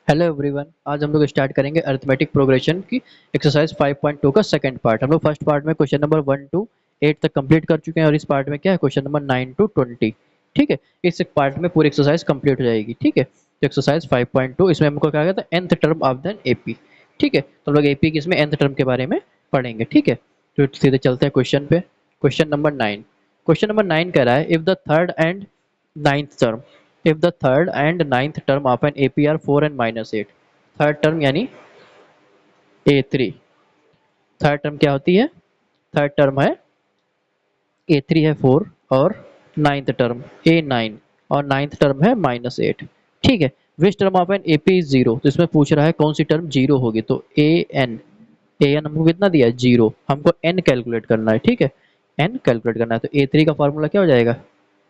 Hello everyone, आज हम लोग स्टार्ट करेंगे अरिथमेटिक प्रोग्रेशन की एक्सरसाइज 5.2 का सेकंड पार्ट। हम लोग फर्स्ट पार्ट में क्वेश्चन नंबर 1 टू 8 तक कंप्लीट कर चुके हैं और इस पार्ट में क्या है, क्वेश्चन नंबर 9 टू 20। ठीक है, इस पार्ट में पूरी एक्सरसाइज कंप्लीट हो जाएगी। ठीक है, तो एक्सरसाइज 5.2 इसमें हमको क्या कहता है, nth term of then AP. ठीक है, तो हम लोग एपी की इसमें nth टर्म के बारे में पढ़ेंगे। ठीक है, तो सीधे चलते हैं क्वेश्चन पे। क्वेश्चन नंबर 9, क्वेश्चन नंबर 9 कह रहा है, if the third and ninth term, if the third and ninth term of an AP are 4 and minus 8। Third term यानी A3। थर्ड टर्म क्या होती है? थर्ड टर्म है A3 है 4, और नाइन्थ टर्म A9, और नाइन्थ टर्म है -8। ठीक है, which term of an AP is zero. तो इसमें पूछ रहा है कौन सी टर्म जीरो होगी, तो एन हमको कितना दिया है, जीरो। हमको एन कैलकुलेट करना है। ठीक है, एन कैलकुलेट करना है, तो A3 का फॉर्मूला क्या हो जाएगा,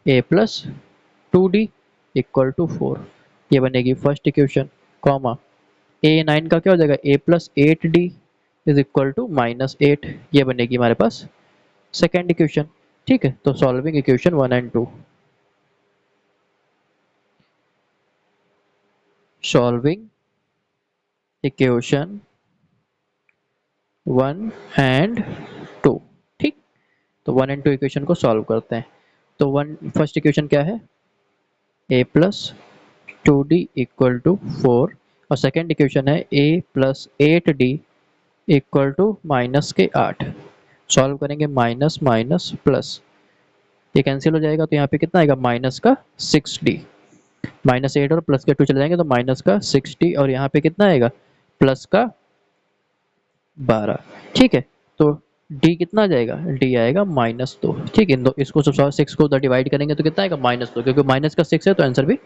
A plus 2D equal to 4। ये बनेगी फर्स्ट इक्वेशन, कॉमा A9 का क्या हो जाएगा, A plus 8D is equal to -8। ये बनेगी हमारे पास सेकेंड इक्वेशन। ठीक है, तो solving equation 1 and 2, solving equation 1 and 2। ठीक, तो 1 एंड 2 इक्वेशन को सॉल्व करते हैं। तो वन फर्स्ट इक्वेशन क्या है, A plus 2D equal to 4, और सेकेंड इक्वेशन है A plus 8D equal to -8। Solve करेंगे, माइनस माइनस प्लस, ये कैंसिल हो जाएगा, तो यहाँ पे कितना आएगा, -6D। -8 और प्लस के 2 चले जाएंगे तो -6D, और यहाँ पे कितना आएगा, +12। ठीक है, तो D कितना आ जाएगा, D आएगा -2। ठीक है, इन दो इसको 6 को उधर डिवाइड करेंगे तो कितना आएगा, -2, क्योंकि माइनस का 6 है तो आंसर भी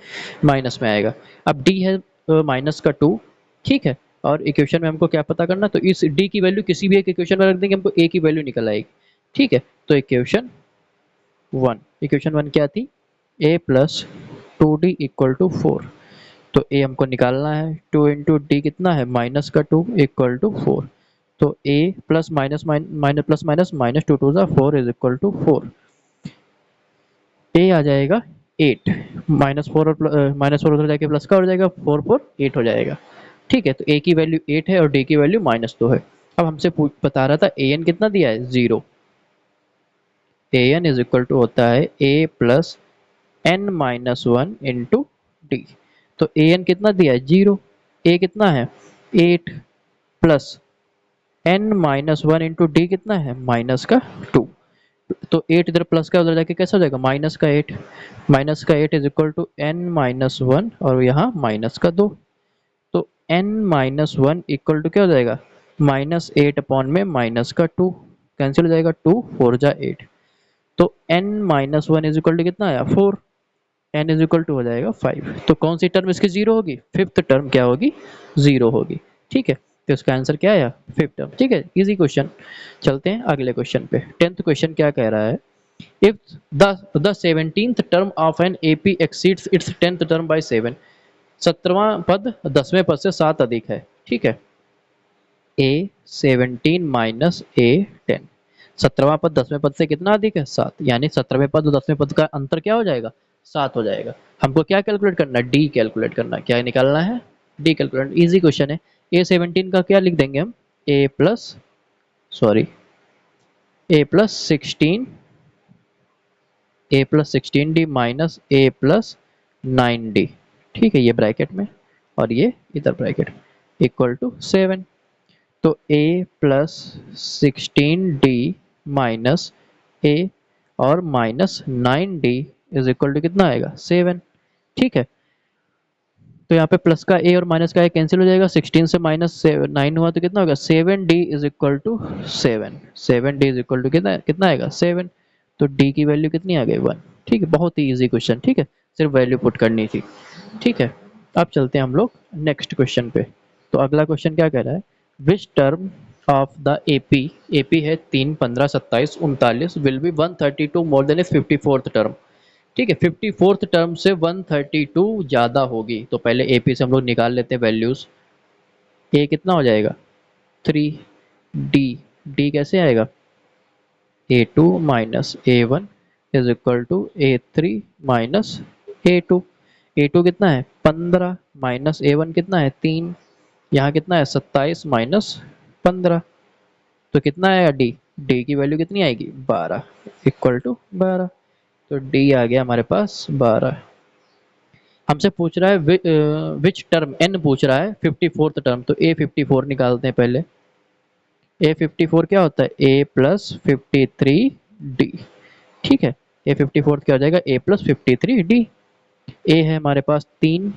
माइनस में आएगा। अब D है -2। ठीक है, और इक्वेशन में हमको क्या पता करना, तो इस D की वैल्यू किसी भी एक इक्वेशन में रख देंगे, हमको A की वैल्यू निकल आएगी। ठीक है, तो इक्वेशन वन क्या थी, A plus 2D equal to 4। तो ए हमको निकालना है, 2 इंटू डी कितना है, -2 इक्वल टू 4। तो A plus minus minus plus minus -2 2 4 is equal to 4। A आ जाएगा 8, -4 और -4 उधर जाके प्लस का हो जाएगा, 4 4 8 हो जाएगा। ठीक है, तो ए की वैल्यू 8 है और डी की वैल्यू -2 है। अब हमसे बता रहा था ए एन कितना दिया है, 0। A N is equal to होता है ए प्लस n-1 इंटू डी। तो ए एन कितना दिया है, 0। ए कितना है, 8 प्लस n-1 इंटू डी कितना है, -2। तो 8 इधर प्लस का उधर जाके कैसा हो जाएगा, -8। -8 इज इक्वल टू n-1, और यहाँ -2। तो n-1 इक्वल टू क्या हो जाएगा, -8 अपॉन में -2, कैंसिल हो जाएगा, 2 4 जा 8। तो n-1 इज इक्वल टू कितना आया, 4। एन इज इक्वल टू हो जाएगा 5। तो कौन सी टर्म इसकी जीरो होगी, फिफ्थ टर्म क्या होगी, जीरो होगी। ठीक है, तो इसका आंसर क्या आया, फिफ्थ टर्म। ठीक है, इजी क्वेश्चन। चलते हैं अगले क्वेश्चन पे। 10th क्वेश्चन क्या कह रहा है, if the 17th term of an AP exceeds its 10th term by 7। 17वां पद 10वें पद से 7 अधिक है। ठीक है, A17 माइनस A10। 17वां पद 10वें पद से कितना अधिक है, 7, यानी 17वें पद और 10वें पद का अंतर क्या हो जाएगा, 7 हो जाएगा। हमको क्या कैलकुलेट करना है, डी कैलकुलेट करना है। क्या निकालना है, डी कैलकुलेट। इजी क्वेश्चन है। A17 का क्या लिख देंगे हम, ए plus sorry A+16, A+16D minus A+9D। ठीक है, ये ब्रैकेट में और ये इधर ब्रैकेट इक्वल टू 7। तो A+16D माइनस A और -9D इज इक्वल टू कितना आएगा, 7। ठीक है, तो यहाँ पे प्लस का ए और माइनस का ए कैंसिल हो जाएगा, 16 से -9 हुआ तो कितना होगा, 7D is equal to 7। 7D is equal to कितना कितना आएगा, 7। तो डी की वैल्यू कितनी आ गई, 1। ठीक है, बहुत ही इजी क्वेश्चन। ठीक है, सिर्फ वैल्यू पुट करनी थी। ठीक है, अब चलते हैं हम लोग नेक्स्ट क्वेश्चन पे। तो अगला क्वेश्चन क्या कह रहा है, which term of the AP, AP है 3 15 27 39, will be 132 more than is 54th term. ठीक है, 54th टर्म से 132 ज़्यादा होगी। तो पहले एपी से हम लोग निकाल लेते हैं वैल्यूज़। ए कितना हो जाएगा, 3। डी, डी कैसे आएगा, A2 minus A1 is equal to A3 minus A2। A2 कितना है 15 माइनस A1 कितना है 3, यहाँ कितना है 27 माइनस 15, तो कितना आएगा डी, डी की वैल्यू कितनी आएगी 12 इक्वल टू 12। तो डी आ गया हमारे पास 12। हमसे पूछ रहा है विच टर्म एन पूछ रहा है 54th टर्म, तो ए 54 निकालते हैं पहले। ए 54 क्या होता है ए प्लस 53 डी, ठीक है। ए 54 क्या हो जाएगा ए प्लस 53 डी। ए है हमारे पास 3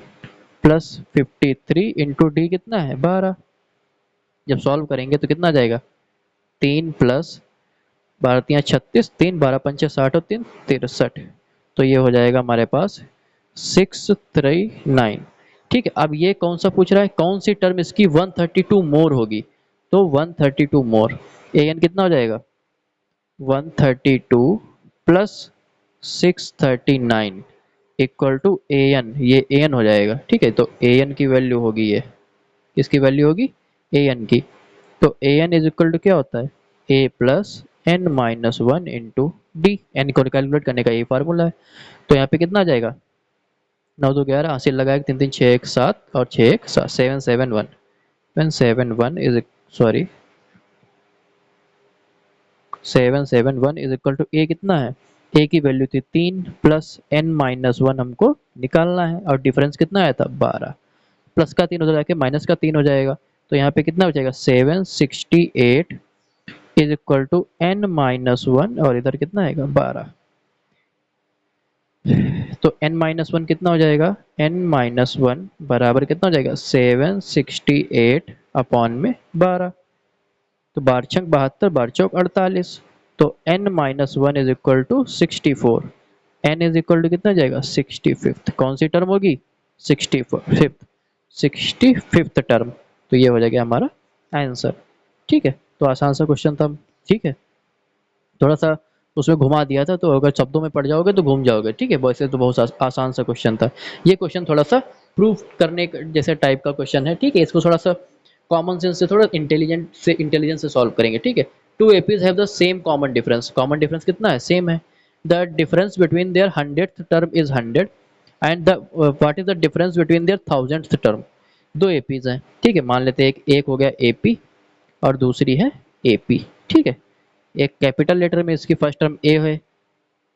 प्लस 53 इंटू डी कितना है 12। जब सॉल्व करेंगे तो कितना आ जाएगा 3 प्लस 12 36, 3 12 पंचे 60 और 3 63, तो ये हो जाएगा हमारे पास 639। ठीक है, अब ये कौन सा पूछ रहा है, कौन सी टर्म इसकी 132 मोर होगी, तो 132 मोर ए एन कितना हो जाएगा 132 plus 639 equal to a n, ये ए एन हो जाएगा। ठीक है, तो ए एन की वैल्यू होगी, ये किसकी वैल्यू होगी ए एन की। तो A N is equal to क्या होता है ए plus N minus one into D, N को कैलकुलेट करने का ये फार्मूला है। तो यहाँ पे कितना आ जाएगा 9 2 11 हासिल लगाए 3 3 6 1 7 और 6 1 7 771 771 is sorry 771 is equal to A कितना है, ए की वैल्यू थी 3 प्लस एन माइनस वन हमको निकालना है, और डिफरेंस कितना आया था 12, प्लस का 3 उधर जाके माइनस का 3 हो जाएगा। तो यहाँ पे कितना हो जाएगा 768 is equal to n minus one, और इधर कितना आएगा 12। तो n माइनस वन कितना हो जाएगा n माइनस वन बराबर कितना हो जाएगा 768 अपॉन में 12, तो 12 छंग 72 12 चौक 48, तो n minus one is equal to 64, n is equal to कितना हो जाएगा 65th, कौन सी टर्म होगी 65th टर्म। तो ये हो जाएगा हमारा आंसर। ठीक है, तो आसान सा क्वेश्चन था। ठीक है, थोड़ा सा उसमें घुमा दिया था, तो अगर शब्दों में पढ़ जाओगे तो घूम जाओगे। ठीक है, वैसे तो बहुत आसान सा क्वेश्चन था। ये क्वेश्चन थोड़ा सा प्रूफ करने जैसे टाइप का क्वेश्चन है। ठीक है, इसको थोड़ा सा कॉमन सेंस से, थोड़ा इंटेलिजेंस से सॉल्व करेंगे। ठीक है, two APs have the same common difference, common difference कितना है सेम है। The difference between their 100th term is 100 and the what is the difference between their 1000th term. दो एपीज हैं। ठीक है, मान लेते हैं एक हो गया एपी और दूसरी है एपी। ठीक है, एक कैपिटल लेटर में इसकी फर्स्ट टर्म ए है,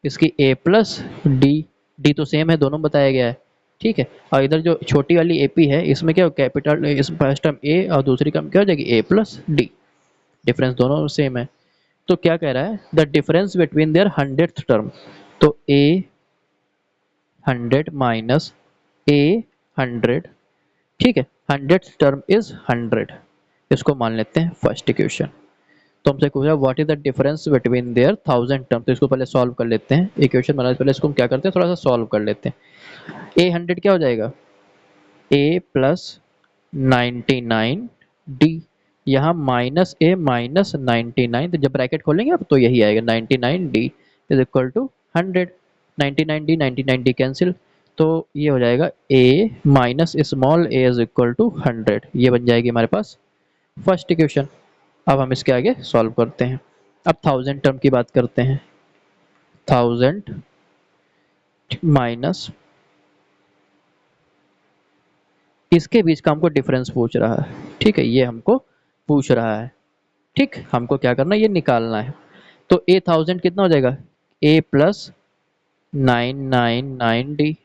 इसकी ए प्लस डी, डी तो सेम है दोनों बताया गया है। ठीक है, और इधर जो छोटी वाली एपी है इसमें क्या कैपिटल, इस फर्स्ट टर्म ए और दूसरी टर्म क्या हो जाएगी ए प्लस डी, डिफरेंस दोनों सेम है। तो क्या कह रहा है the difference between their 100th term, तो ए 100 माइनस ए 100। ठीक है, 100th टर्म इज 100, इसको मान लेते हैं फर्स्ट इक्वेशन। तो हमसे पूछा what is the difference between there 1000 term, तो इसको पहले सॉल्व कर लेते हैं। इक्वेशन बनाने से पहले इसको हम क्या करते हैं थोड़ा सा सॉल्व कर लेते हैं। ए 100 क्या हो जाएगा ए प्लस 99 डी, यहाँ माइनस ए माइनस 99, तो जब ब्रैकेट खोलेंगे अब तो यही आएगा 99 D is equal to 100, 99 D cancel, तो ये हो जाएगा A minus small A is equal to 100, ये बन जाएगी हमारे पास फर्स्ट इक्वेशन। अब हम इसके आगे सॉल्व करते हैं। अब 1000 टर्म की बात करते हैं। 1000 माइनस इसके बीच का हमको डिफरेंस पूछ रहा है। ठीक है, ये हमको पूछ रहा है। ठीक, हमको क्या करना है ये निकालना है। तो ए 1000 कितना हो जाएगा A plus 999 D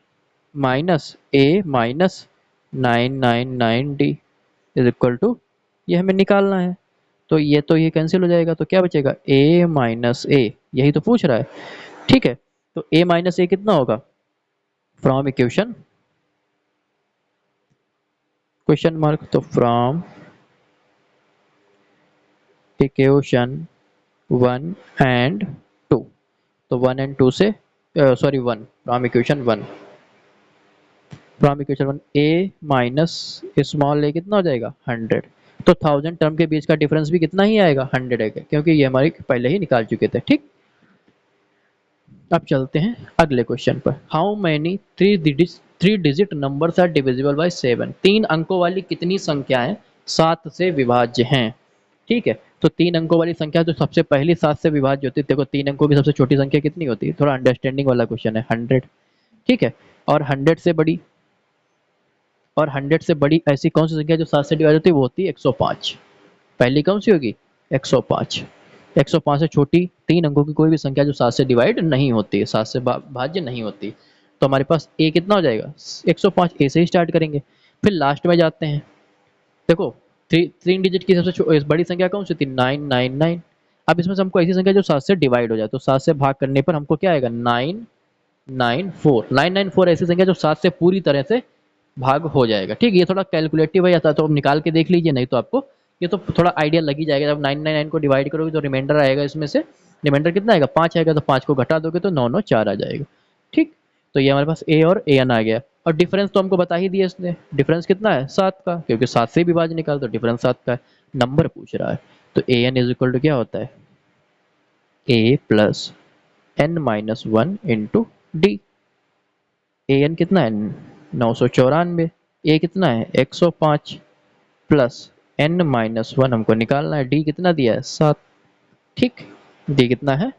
minus A minus 999 D is equal to, ये हमें निकालना है। तो ये कैंसिल हो जाएगा, तो क्या बचेगा a माइनस ए, यही तो पूछ रहा है। ठीक है, तो a माइनस ए कितना होगा फ्रॉम इक्वेशन क्वेश्चन मार्क, तो फ्रॉम इक्वेशन 1 एंड 2, तो 1 एंड 2 से sorry 1 from equation 1, from equation 1 a minus small a कितना हो जाएगा 100, तो 1000 टर्म के बीच का डिफरेंस भी कितना ही आएगा 100 है, क्योंकि ये हमारे पहले ही निकाल चुके थे। ठीक, अब चलते हैं अगले क्वेश्चन पर। How many three digit numbers are divisible by 7, 3 अंकों वाली कितनी संख्याएं 7 से विभाज्य हैं। ठीक है, तो 3 अंकों वाली संख्या जो सबसे पहली 7 से विभाज्य होती है, देखो 3 अंकों की सबसे छोटी संख्या कितनी होती है, थोड़ा अंडरस्टैंडिंग वाला क्वेश्चन है 100। ठीक है, और 100 से बड़ी और 100 से बड़ी ऐसी कौन सी संख्या जो 7 से डिवाइड होती है, वो होती है 105। पहली कौन सी होगी, 105। 105 से छोटी 3 अंकों की कोई भी संख्या जो 7 से डिवाइड नहीं होती है, 7 से भाज्य नहीं होती। तो हमारे पास ए कितना हो जाएगा, 105। ए से ही स्टार्ट करेंगे, फिर लास्ट में जाते हैं। देखो 3 डिजिट की सबसे बड़ी संख्या कौन सी थी, 999। अब इसमें से हमको ऐसी संख्या जो 7 से डिवाइड हो जाए, तो 7 से भाग करने पर हमको क्या आएगा, 994। ऐसी संख्या जो 7 से पूरी तरह से भाग हो जाएगा। ठीक, ये थोड़ा कैलकुलेटिव है, या तो आप निकाल के देख लीजिए, नहीं तो आपको ये तो थोड़ा आइडिया लग ही जाएगा। जब 999 को डिवाइड करोगे तो रिमाइंडर आएगा, इसमें से रिमाइंडर कितना आएगा, 5 आएगा, तो 5 को घटा दोगे तो 9 9 4 आ जाएगा। ठीक, तो ये हमारे पास ए और ए एन आ गया। और डिफरेंस तो हमको बता ही दिया इसने, डिफरेंस कितना है, 7 का, क्योंकि 7 से भी विभाज्य निकाल तो डिफरेंस 7 का है। नंबर पूछ रहा है, तो A N is equal to क्या होता है, ए plus N minus one into d. A n कितना है, 994। ए कितना है, 105, प्लस एन माइनस वन हमको निकालना है, डी कितना दिया है, 7। ठीक, डी कितना है,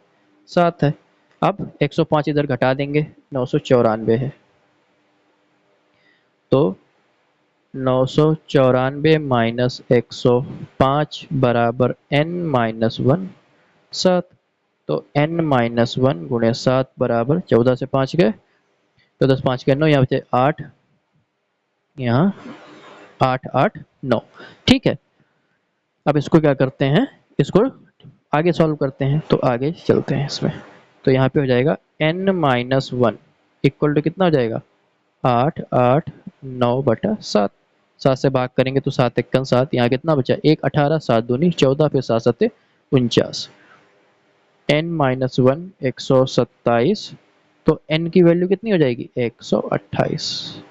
7 है। अब 105 इधर घटा देंगे, 994 है, तो 994 माइनस 105 बराबर एन माइनस वन, 7। तो एन माइनस वन गुणे 7 बराबर 14 से 5 गए, तो 10 5 के 9, यहाँ बचे 8, यहाँ 8 8 9। ठीक है, अब इसको क्या करते हैं, इसको आगे सॉल्व करते हैं, तो आगे चलते हैं इसमें। तो यहाँ पे हो जाएगा n minus one equal to कितना हो जाएगा, 8 8 9 बटा 7। 7 से भाग करेंगे तो 7 1 7, यहाँ कितना बचा, 1 18, 7 दूनी 14, फिर 7 7 49। n माइनस वन 127, तो n की वैल्यू कितनी हो जाएगी, 128।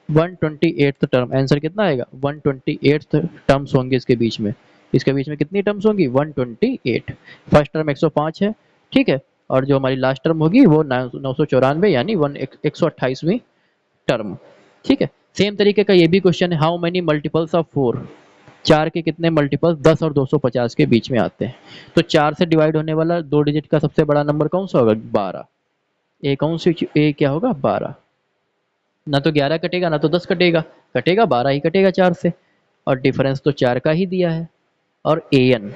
128th टर्म, आंसर कितना आएगा, 128th टर्म्स होंगे इसके बीच में। इसके बीच में कितनी टर्म्स होंगी, 128। फर्स्ट टर्म 105 है, ठीक है, और जो हमारी लास्ट टर्म होगी वो 994 यानी 128वीं टर्म। ठीक है, सेम तरीके का ये भी क्वेश्चन है, हाउ मेनी मल्टीपल्स ऑफ 4। 4 के कितने मल्टीपल्स 10 और 250 के बीच में आते हैं। तो 4 से डिवाइड होने वाला 2 डिजिट का सबसे बड़ा नंबर कौन सा होगा, 12। ए कौन सी, ए क्या होगा, 12। ना तो 11 कटेगा, ना तो 10 कटेगा, कटेगा 12 ही कटेगा 4 से, और डिफरेंस तो 4 का ही दिया है। और ए एन,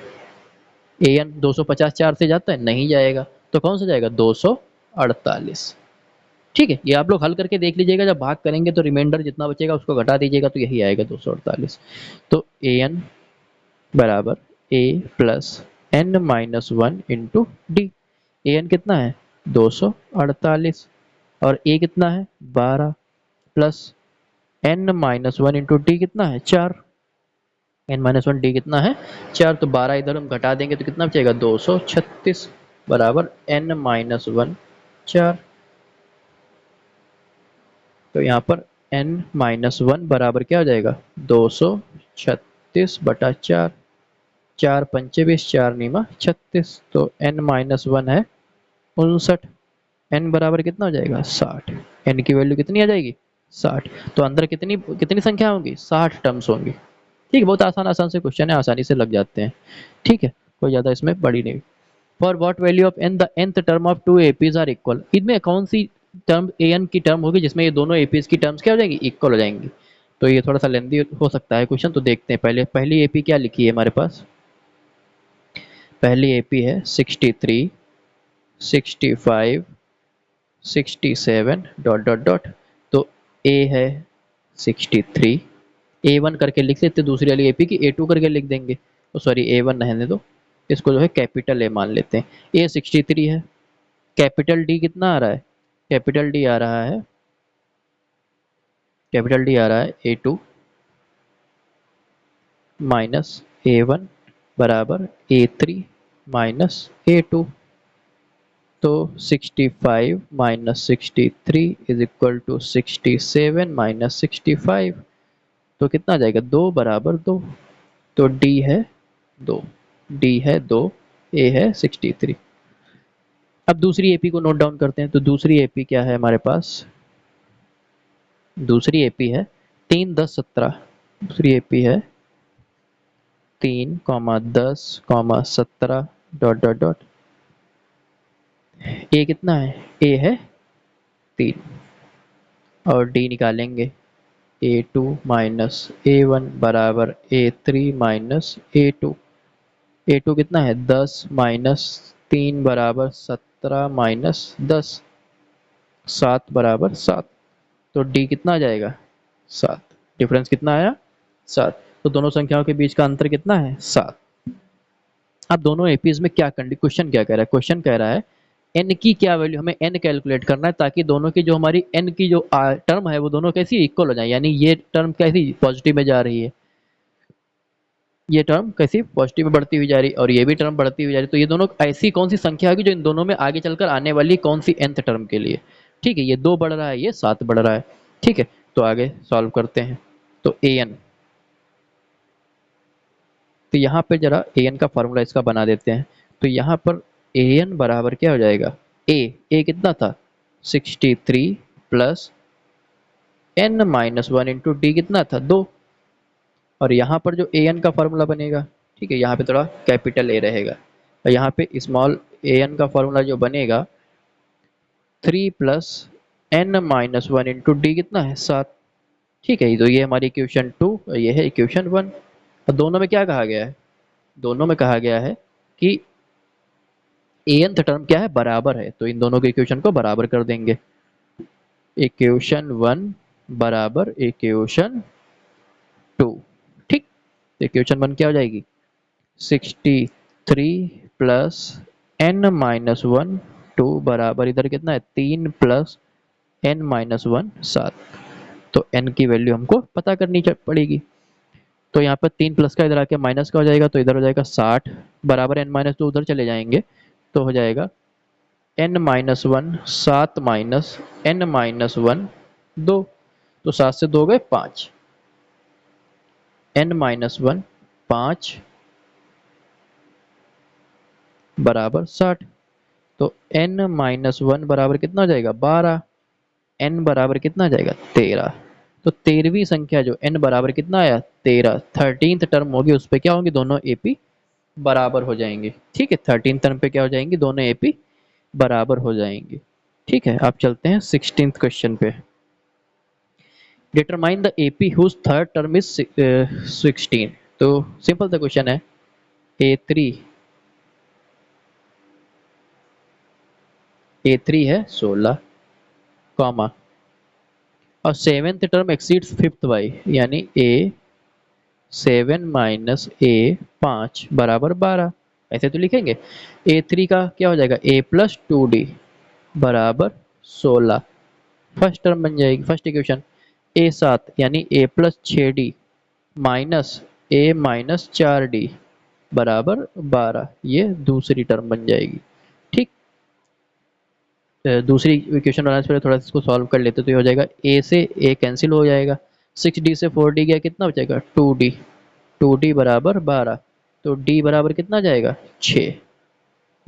ए एन 250 4 से जाता है, नहीं जाएगा, तो कौन सा जाएगा, 248। ठीक है, ये आप लोग हल करके देख लीजिएगा, जब भाग करेंगे तो रिमाइंडर जितना बचेगा उसको घटा दीजिएगा, तो यही आएगा 248। तो ए एन बराबर a plus N minus one into d. A n कितना है, 248, और ए कितना है, 12, plus N minus one into D कितना है, 4। एन माइनस वन डी कितना है, 4। तो 12 इधर हम घटा देंगे तो कितना बचेगा, 236 बराबर एन माइनस वन 4। तो यहाँ पर एन माइनस वन बराबर क्या हो जाएगा, 236 बटा 4। 4 पंचे 20, 4 नीमा 36, तो एन माइनस वन है 59। एन बराबर कितना हो जाएगा, 60। एन की वैल्यू कितनी आ जाएगी, 60। तो अंदर कितनी कितनी संख्या होंगी, 60 टर्म्स होंगी। ठीक है, बहुत आसान आसान से क्वेश्चन है, आसानी से लग जाते हैं। ठीक है, कोई ज़्यादा इसमें बड़ी नहीं। For what value of n the nth term of two APs are equal. इनमें कौन सी टर्म ए एन की टर्म होगी जिसमें ये दोनों एपीज की टर्म्स क्या हो जाएंगी, इक्वल हो जाएंगी। तो ये थोड़ा सा लेंदी हो सकता है क्वेश्चन, तो देखते हैं पहले। पहली एपी क्या लिखी है हमारे पास, पहली एपी है 63 65 67 डॉट डॉट डॉट। तो ए है 63, ए वन करके लिख लेते, दूसरी वाली एपी की ए टू करके लिख देंगे, तो सॉरी ए वन रहने दो, इसको जो है कैपिटल ए मान लेते हैं। ए 63 है, कैपिटल डी कितना आ रहा है, कैपिटल डी आ रहा है, कैपिटल डी आ रहा है a two minus a one बराबर a three minus a two. तो 65 minus 63 is equal to 67 minus 65, तो कितना आ जाएगा, 2 बराबर 2। तो डी है 2, डी है 2, ए है 63। अब दूसरी एपी को नोट डाउन करते हैं, तो दूसरी एपी क्या है हमारे पास, दूसरी एपी है 3 10 17। दूसरी एपी है 3 10 17 डॉट डॉट डॉट। ए कितना है, ए है 3, और डी निकालेंगे, a two minus a one बराबर a three minus a two. A two कितना है 10 माइनस 3 बराबर 17 माइनस 10, 7 बराबर 7। तो डी कितना आ जाएगा 7। डिफरेंस कितना आया 7। तो दोनों संख्याओं के बीच का अंतर कितना है 7। अब दोनों एपीज में क्या क्वेश्चन क्या कह रहा है, क्वेश्चन कह रहा है एन की क्या वैल्यू, हमें एन कैलकुलेट करना है ताकि दोनों की जो हमारी एन की जो टर्म है वो दोनों कैसी इक्वल हो जाए, यानी ये टर्म कैसी पॉजिटिव में जा रही है, ये टर्म कैसी पॉजिटिव में बढ़ती हुई जा रही है और ये भी टर्म बढ़ती हुई जा रही है। तो ये दोनों ऐसी कौन सी संख्या होगी जो इन दोनों में आगे चलकर आने वाली कौन सी nth टर्म के लिए। ठीक है, ये 2 बढ़ रहा है, ये 7 बढ़ रहा है। ठीक है, तो आगे सॉल्व करते हैं। तो an, तो यहाँ पे जरा an का फॉर्मूला इसका बना देते हैं। तो यहाँ पर an बराबर क्या हो जाएगा, a कितना था 63 plus n minus one into D कितना था 2। और यहाँ पर जो ए एन का फॉर्मूला बनेगा, ठीक है, यहाँ पे थोड़ा कैपिटल ए रहेगा और यहाँ पे स्मॉल ए एन का फॉर्मूला जो बनेगा 3 plus N minus one into D कितना है 7। ठीक है, तो ये हमारी इक्वेशन 2 और ये है इक्वेशन 1। और दोनों में क्या कहा गया है, दोनों में कहा गया है कि ए एन टर्म क्या है बराबर है, तो इन दोनों के इक्वेशन को बराबर कर देंगे। इक्वेशन 1 बराबर इक्वेशन 2। ठीक, तो इक्वेशन 1 क्या हो जाएगी 63 प्लस एन माइनस वन 2 बराबर इधर कितना है 3 प्लस एन माइनस वन 7। तो एन की वैल्यू हमको पता करनी पड़ेगी। तो यहाँ पर 3 प्लस का इधर आके माइनस का हो जाएगा, तो इधर हो जाएगा 60 बराबर एन माइनस 2 उधर चले जाएंगे तो हो जाएगा n minus one 7 minus n minus one 2। तो 7 से 2 गए 5, एन माइनस वन 5 बराबर 60। तो n माइनस वन बराबर कितना हो जाएगा 12, n बराबर कितना आ जाएगा 13। तो 13वीं संख्या जो n बराबर कितना आया 13, 13th टर्म होगी उस पर क्या होंगे दोनों एपी बराबर हो जाएंगे। ठीक है, 13th टर्म पे क्या हो जाएंगे दोनों एपी बराबर हो जाएंगे। ठीक है, आप चलते हैं 16th क्वेश्चन पे। Determine the AP whose third term is 16। तो सिंपल सा क्वेश्चन है, ए थ्री है 16 कॉमा और 7th term exceeds 5th by, यानी ए 7 माइनस ए 5 बराबर 12। ऐसे तो लिखेंगे ए3 का क्या हो जाएगा ए प्लस 2d बराबर 16, फर्स्ट टर्म बन जाएगी फर्स्ट इक्वेशन। ए7 यानी a plus 6d minus A minus 4d बराबर 12, ये दूसरी टर्म बन जाएगी। ठीक, दूसरी इक्वेशन बनाने से पहले थोड़ा सा इसको सॉल्व कर लेते तो ये हो जाएगा ए से ए कैंसिल हो जाएगा, 6d से 4d गया कितना बचेगा 2d, 2d बराबर 12। तो d बराबर कितना जाएगा 6,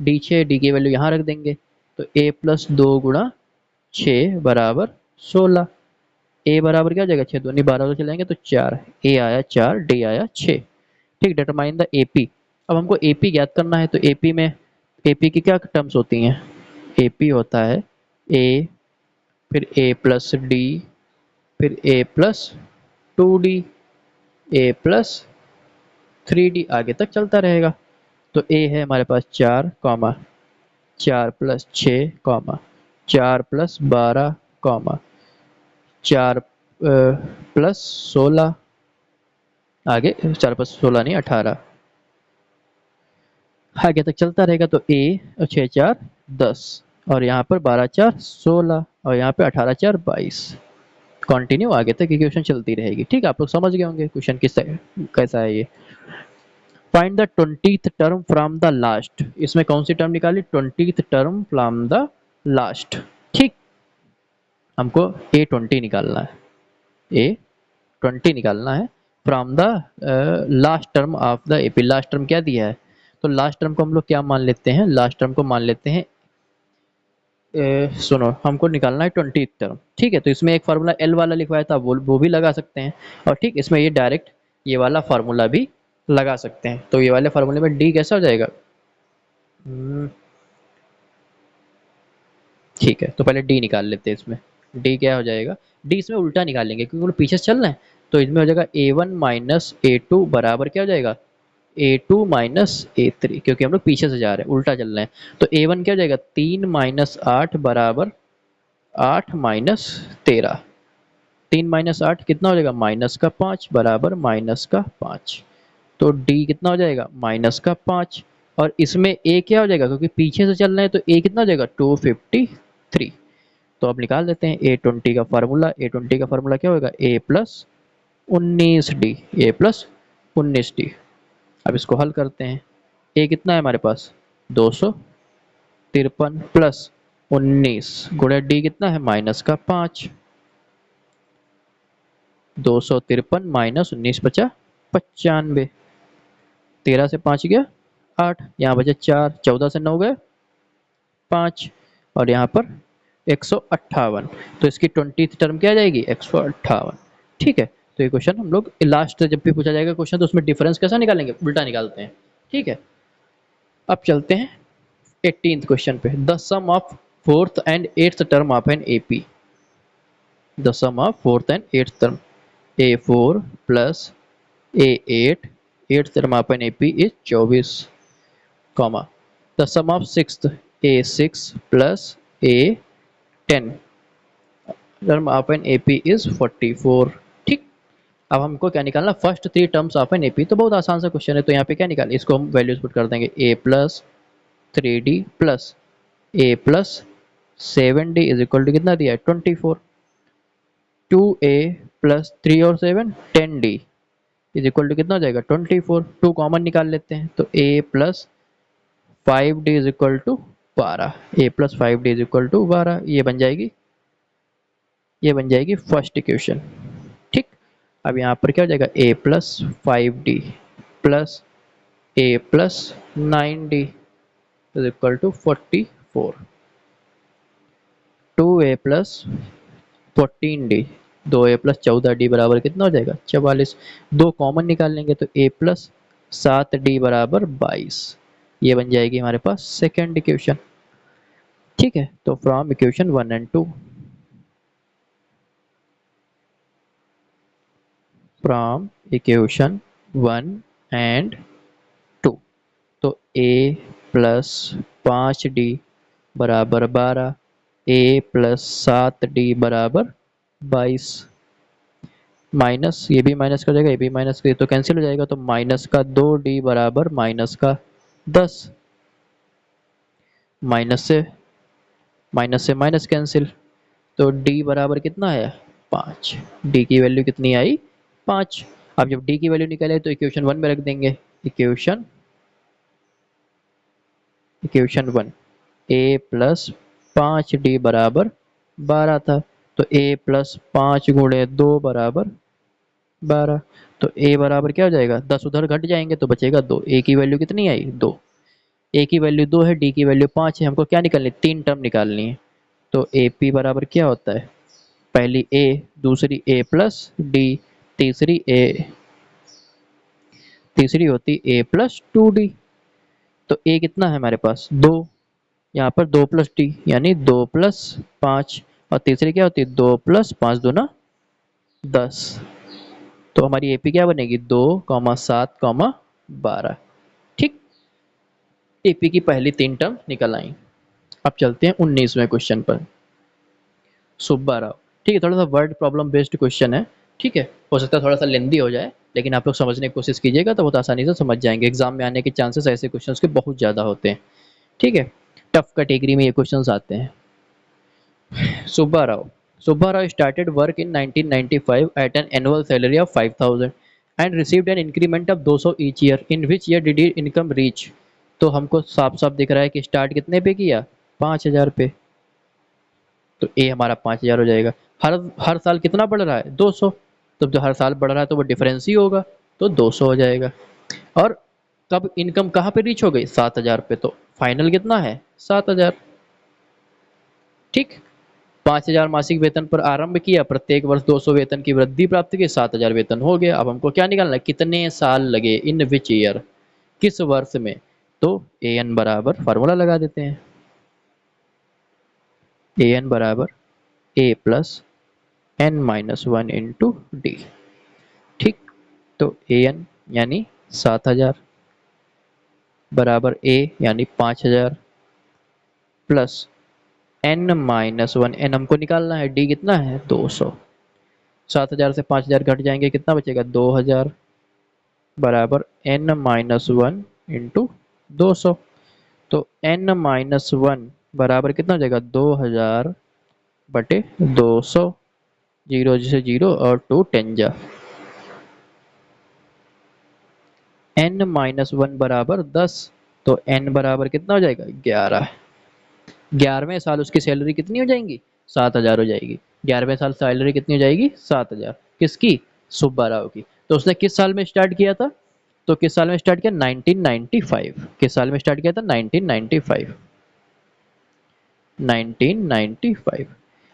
d 6, d की वैल्यू यहाँ रख देंगे। तो a प्लस 2 गुणा 6 बराबर 16, a बराबर क्या हो जाएगा 6 दूनी 12 तो चलेंगे तो 4, a आया 4 d आया 6। ठीक, डिटरमाइन द AP। अब हमको AP ज्ञात करना है तो AP में AP की क्या टर्म्स होती हैं, AP होता है A फिर A प्लस D फिर A plus 2D A plus 3D आगे तक चलता रहेगा। तो A है हमारे पास 4 comma 4 plus 6 comma 4 plus 12 comma 4 plus 16, आगे 4 प्लस 16 नहीं 18 आगे तक चलता रहेगा। तो ए 6 4 10 और यहाँ पर 12 4 16 और यहाँ पे 18 4 22, कंटिन्यू आगे तक इक्वेशन चलती रहेगी। ठीक है, आप लोग समझ गए होंगे क्वेश्चन किस कैसा है ये। Find the 20th term from the last, इसमें कौन सी टर्म निकाली 20th term from the last. ठीक, हमको A20 निकालना है, A20 निकालना है from the last term of the AP. Last term क्या दिया है, तो लास्ट टर्म को हम लोग क्या मान लेते हैं, लास्ट टर्म को मान लेते हैं सुनो हमको निकालना है 20th टर्म। ठीक है, तो इसमें एक फार्मूला एल वाला लिखवाया था वो भी लगा सकते हैं और ठीक इसमें ये डायरेक्ट ये वाला फार्मूला भी लगा सकते हैं। तो ये वाले फार्मूले में डी कैसा हो जाएगा, ठीक है, तो पहले डी निकाल लेते हैं इसमें। डी क्या हो जाएगा, डी इसमें उल्टा निकालेंगे क्योंकि वो पीछे से चल रहे हैं, तो इसमें हो जाएगा A1 माइनस A2 बराबर क्या हो जाएगा, A2 माइनस A3, क्योंकि हम लोग पीछे से जा रहे हैं, उल्टा चल रहे हैं। तो A1 क्या हो जाएगा, 3 माइनस 8 बराबर 8 माइनस 13। 3 माइनस 8 कितना हो जाएगा, माइनस का 5 बराबर माइनस का 5। तो डी कितना हो जाएगा, माइनस का 5। और इसमें ए क्या हो जाएगा, क्योंकि पीछे से चल रहे हैं तो ए कितना हो जाएगा, 253। तो अब निकाल देते हैं A20 का फार्मूला। A20 का फार्मूला क्या होगा, ए प्लस 19D, ए प्लस 19D। अब इसको हल करते हैं। ए कितना है हमारे पास, 253 प्लस 19 गुणा डी कितना है, माइनस का 5। 253 माइनस 19 बचा 95। 13 से 5 गया 8, यहाँ बचे 4, 14 से 9 गए 5, और यहाँ पर 158। तो इसकी 20th टर्म क्या आ जाएगी, 158। ठीक है, तो ये क्वेश्चन हम लोग लास्ट जब भी पूछा जाएगा क्वेश्चन तो उसमें डिफरेंस कैसा निकालेंगे, उल्टा निकालते हैं। ठीक है, अब चलते हैं 18th क्वेश्चन पे। The sum of fourth and eighth term of an AP. The sum of fourth and eighth term, A4 plus A8, eighth term of an AP is 24, comma the sum of sixth A6 plus A10 term of an AP is 44। ठीक, अब हमको क्या निकालना, first three terms of an AP. तो बहुत आसान सा question है, तो यहाँ पे क्या निकाल, इसको हम वैल्यूज पुट कर देंगे, A plus 3D plus A plus 7D is equal to कितना दिया है, 24। 2A प्लस 3 और 7 10D इज इक्वल टू कितना हो जाएगा, 24। 2 कॉमन निकाल लेते हैं, तो A plus 5D is equal to 12। A plus 5D is equal to 12, ये बन जाएगी फर्स्ट इक्वेशन। ठीक, अब यहाँ पर क्या हो जाएगा, A plus 5D plus A plus 9D is equal to 44। 2A plus 14D, 2A plus 14D बराबर कितना हो जाएगा, 44। 2 कॉमन निकाल लेंगे तो A प्लस 7D बराबर 22, ये बन जाएगी हमारे पास सेकेंड इक्वेशन। ठीक है, तो from equation 1 and 2, from equation 1 and 2, तो A प्लस 5D बराबर 12, A प्लस 7D बराबर 22, माइनस ये भी माइनस कर जाएगा, ये भी माइनस कर, तो कैंसिल हो जाएगा, तो माइनस का 2D बराबर माइनस का 10, माइनस से माइनस कैंसिल, तो D बराबर कितना है, 5। D की वैल्यू कितनी आई, 5। अब जब D की वैल्यू निकाले तो इक्वेशन 1 में रख देंगे। Equation equation 1, A plus 5D बराबर 12 था, तो A प्लस 5 गुणे 2 बराबर 12। तो A बराबर क्या हो जाएगा, 10 उधर घट जाएंगे तो बचेगा 2। A की वैल्यू कितनी आई, 2। A की वैल्यू 2 है, D की वैल्यू 5 है, हमको क्या निकालनी, 3 टर्म निकालनी है। तो AP बराबर क्या होता है, पहली A, दूसरी A प्लस D, तीसरी होती A प्लस 2D। तो A कितना है हमारे पास, 2, यहाँ पर 2 प्लस D यानी 2 प्लस 5, और तीसरी क्या होती है, 2 प्लस 5 दूना 10। तो हमारी एपी क्या बनेगी, 2,7,12। ठीक, एपी की पहली 3 टर्म निकल आई। अब चलते हैं 19वें क्वेश्चन पर। सुब्बा राव, ठीक है, थोड़ा सा वर्ड प्रॉब्लम बेस्ड क्वेश्चन है। ठीक है, हो सकता है थोड़ा सा लेंदी हो जाए, लेकिन आप लोग समझने की कोशिश कीजिएगा तो बहुत आसानी से समझ जाएंगे। एग्जाम में आने के चांसेस ऐसे क्वेश्चंस के बहुत ज़्यादा होते हैं। ठीक है, टफ कैटेगरी में ये क्वेश्चंस आते हैं। Subba Rao, Subba Rao started work in 1995 at an annual salary of 5,000 and received an increment of 200 each year. In which year did his income reach? तो हमको साफ साफ दिख रहा है कि स्टार्ट कितने पे किया, 5,000 पे, तो ए हमारा 5,000 हो जाएगा। हर हर साल कितना बढ़ रहा है, 200, तो जो हर साल बढ़ रहा है तो वो डिफरेंस ही होगा, तो 200 हो जाएगा। और कब इनकम कहाँ पे रीच हो गई, 7,000 पे, तो फाइनल कितना है, 7,000। ठीक, 5,000 मासिक वेतन पर आरंभ किया, प्रत्येक वर्ष 200 वेतन की वृद्धि प्राप्त की, 7,000 वेतन हो गया। अब हमको क्या निकालना है, कितने साल लगे, इन विच ईयर, किस वर्ष में। तो ए एन बराबर फार्मूला लगा देते हैं, ए एन बराबर a plus N minus one into d. ठीक, तो ए एन यानी 7,000 बराबर ए यानी 5,000 plus N minus one, n हमको निकालना है, डी कितना है 200। 7,000 से 5,000 घट जाएंगे, कितना बचेगा 2,000 बराबर एन माइनस वन इंटू 200। तो एन माइनस वन बराबर कितना हो जाएगा 2,000 बटे 200, जीरो से जीरो और टू टेन जा, एन माइनस वन बराबर 10। तो एन बराबर कितना हो जाएगा 11। 11वें साल उसकी सैलरी कितनी हो जाएगी 7,000 हो जाएगी। 11वें साल सैलरी कितनी हो जाएगी 7,000, किसकी सुब्बा राव की। तो उसने किस साल में स्टार्ट किया था, तो किस साल में स्टार्ट किया 1995। किस साल में स्टार्ट किया था 1995। 1995।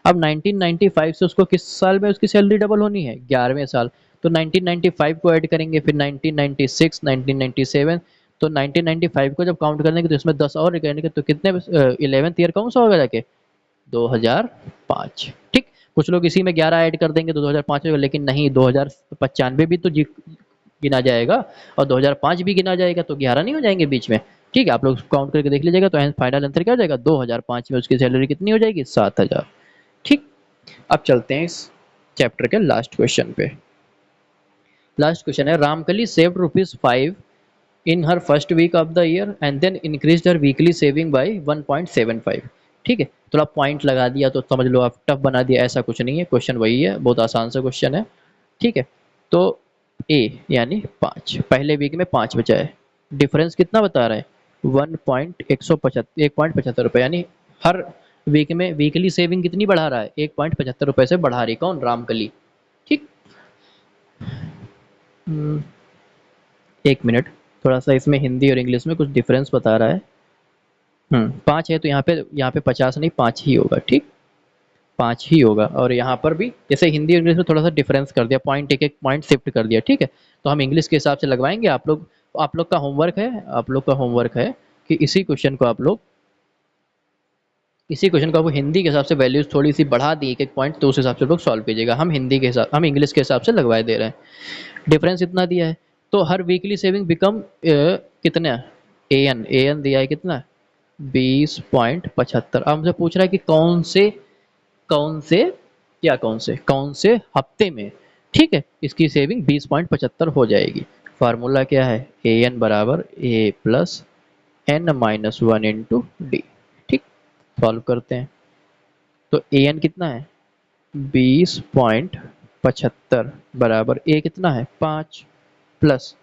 अब 1995 से उसको किस साल में उसकी सैलरी डबल होनी है 11वें साल। तो 1995 को ऐड करेंगे, फिर 1996, 1997। तो 1995 को जब काउंट करेंगे तो इसमें 10 और करेंगे, तो कितने 11th ईयर कौन सा होगा जाके 2005। ठीक, कुछ लोग इसी में 11 ऐड कर देंगे तो 2005 होगा, लेकिन नहीं, 2095 भी तो गिना जाएगा और 2005 भी गिना जाएगा, तो 11 नहीं हो जाएंगे बीच में। ठीक है, आप लोग काउंट करके देख लीजिएगा, तो फाइनल आंसर क्या हो जाएगा 2005 में उसकी सैलरी कितनी हो जाएगी 7,000। ठीक, अब चलते हैं इस चैप्टर के लास्ट क्वेश्चन पे। लास्ट क्वेश्चन है, Ramkali saved ₹5 in her first week of the year and then increase her weekly saving by 1.75। ठीक है, थोड़ा पॉइंट लगा दिया तो समझ लो आप टफ बना दिया, ऐसा कुछ नहीं है, क्वेश्चन वही है, बहुत आसान सा क्वेश्चन है। ठीक है, तो ए यानी 5, पहले वीक में 5 बचा है, डिफरेंस कितना बता रहा है 1.75 रुपये, यानी हर वीक में वीकली सेविंग कितनी बढ़ा रहा है 1.75 रुपये से बढ़ा रही, कौन रामकली। ठीक, एक मिनट, थोड़ा सा इसमें हिंदी और इंग्लिश में कुछ डिफरेंस बता रहा है। 5 है तो यहाँ पे 50 नहीं 5 ही होगा। ठीक, 5 ही होगा, और यहाँ पर भी जैसे हिंदी और इंग्लिश में थोड़ा सा डिफरेंस कर दिया, पॉइंट एक एक पॉइंट शिफ्ट कर दिया। ठीक है, तो हम इंग्लिश के हिसाब से लगवाएंगे, आप लोग का होमवर्क है, कि इसी क्वेश्चन को आप हिंदी के हिसाब से वैल्यूज थोड़ी सी बढ़ा दी एक एक पॉइंट, तो उस हिसाब से लोग सॉल्व कीजिएगा। हम इंग्लिश के हिसाब से लगवाए दे रहे हैं, डिफरेंस इतना दिया है। तो हर वीकली सेविंग बिकम कितना, ए एन दिया है कितना 20.75। अब हमसे पूछ रहा है कि कौन से हफ्ते में, ठीक है, इसकी सेविंग 20.75 हो जाएगी। फार्मूला क्या है, ए एन बराबर a plus N minus one into d. ठीक, सॉल्व करते हैं, तो ए एन कितना है 20.75 बराबर ए कितना है 5 प्लस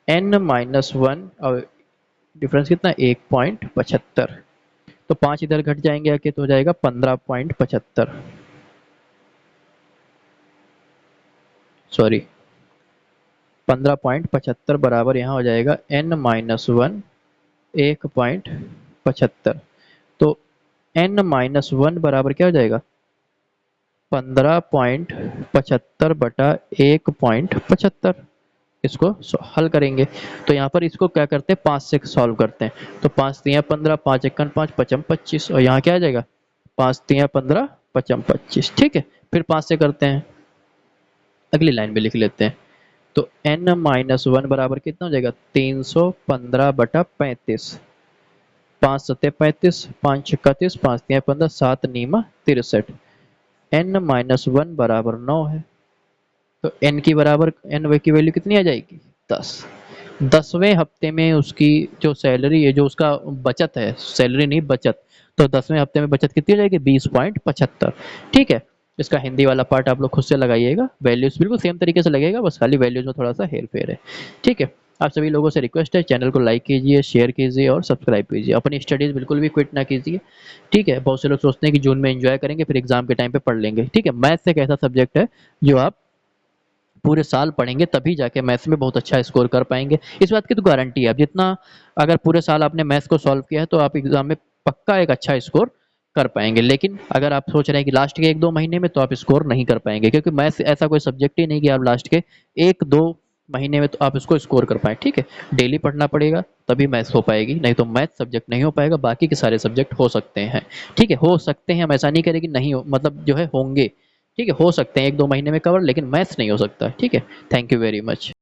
एन माइनस वन, और डिफरेंस कितना है 1.75। तो 5 इधर घट जाएंगे आके, तो हो जाएगा 15.75, सॉरी 15.75 बराबर यहाँ हो जाएगा एन माइनस वन 1.75। तो एन माइनस वन बराबर क्या हो जाएगा 15.75 बटा 1.75। इसको हल करेंगे, तो यहाँ पर इसको क्या करते हैं 5 से सॉल्व करते हैं। तो 5 तिया 15, 5 एकन 5, पचम 25, और यहाँ क्या आ जाएगा 5 तिया 15, पचम 25। ठीक है, फिर 5 से करते हैं, अगली लाइन में लिख लेते हैं। तो एन माइनस वन बराबर कितना हो जाएगा 315 बटा 35, 5 सत्ते 35, 5 छक्का 30, 5 तिया 15, 7 नीमा 63। एन माइनस वन बराबर 9 है, तो एन की वैल्यू कितनी आ जाएगी 10। 10वें हफ्ते में उसकी जो सैलरी है, जो उसका बचत है, सैलरी नहीं बचत, तो 10वें हफ्ते में बचत कितनी हो जाएगी 20.75। ठीक है, इसका हिंदी वाला पार्ट आप लोग खुद से लगाइएगा, वैल्यूज बिल्कुल सेम तरीके से लगेगा, बस खाली वैल्यूज में थोड़ा सा हेर फेर है। ठीक है, आप सभी लोगों से रिक्वेस्ट है, चैनल को लाइक कीजिए, शेयर कीजिए और सब्सक्राइब कीजिए, अपनी स्टडीज़ बिल्कुल भी क्विट ना कीजिए। ठीक है, बहुत से लोग सोचते हैं कि जून में एंजॉय करेंगे फिर एग्जाम के टाइम पे पढ़ लेंगे। ठीक है, मैथ्स एक ऐसा सब्जेक्ट है जो आप पूरे साल पढ़ेंगे तभी जाके मैथ्स में बहुत अच्छा स्कोर कर पाएंगे, इस बात की तो गारंटी है। अब जितना अगर पूरे साल आपने मैथ्स को सॉल्व किया है तो आप एग्जाम में पक्का एक अच्छा स्कोर कर पाएंगे, लेकिन अगर आप सोच रहे हैं कि लास्ट के 1-2 महीने में, तो आप स्कोर नहीं कर पाएंगे, क्योंकि मैथ्स ऐसा कोई सब्जेक्ट ही नहीं कि आप लास्ट के 1-2 महीने में, तो आप इसको स्कोर कर पाएँ, ठीक है। डेली पढ़ना पड़ेगा तभी मैथ्स हो पाएगी, नहीं तो मैथ्स सब्जेक्ट नहीं हो पाएगा, बाकी के सारे सब्जेक्ट हो सकते हैं, ठीक है। हो सकते हैं, हम ऐसा नहीं कह रहे कि नहीं हो, मतलब जो है होंगे, ठीक है। हो सकते हैं 1-2 महीने में कवर, लेकिन मैथ्स नहीं हो सकता, ठीक है। Thank you very much.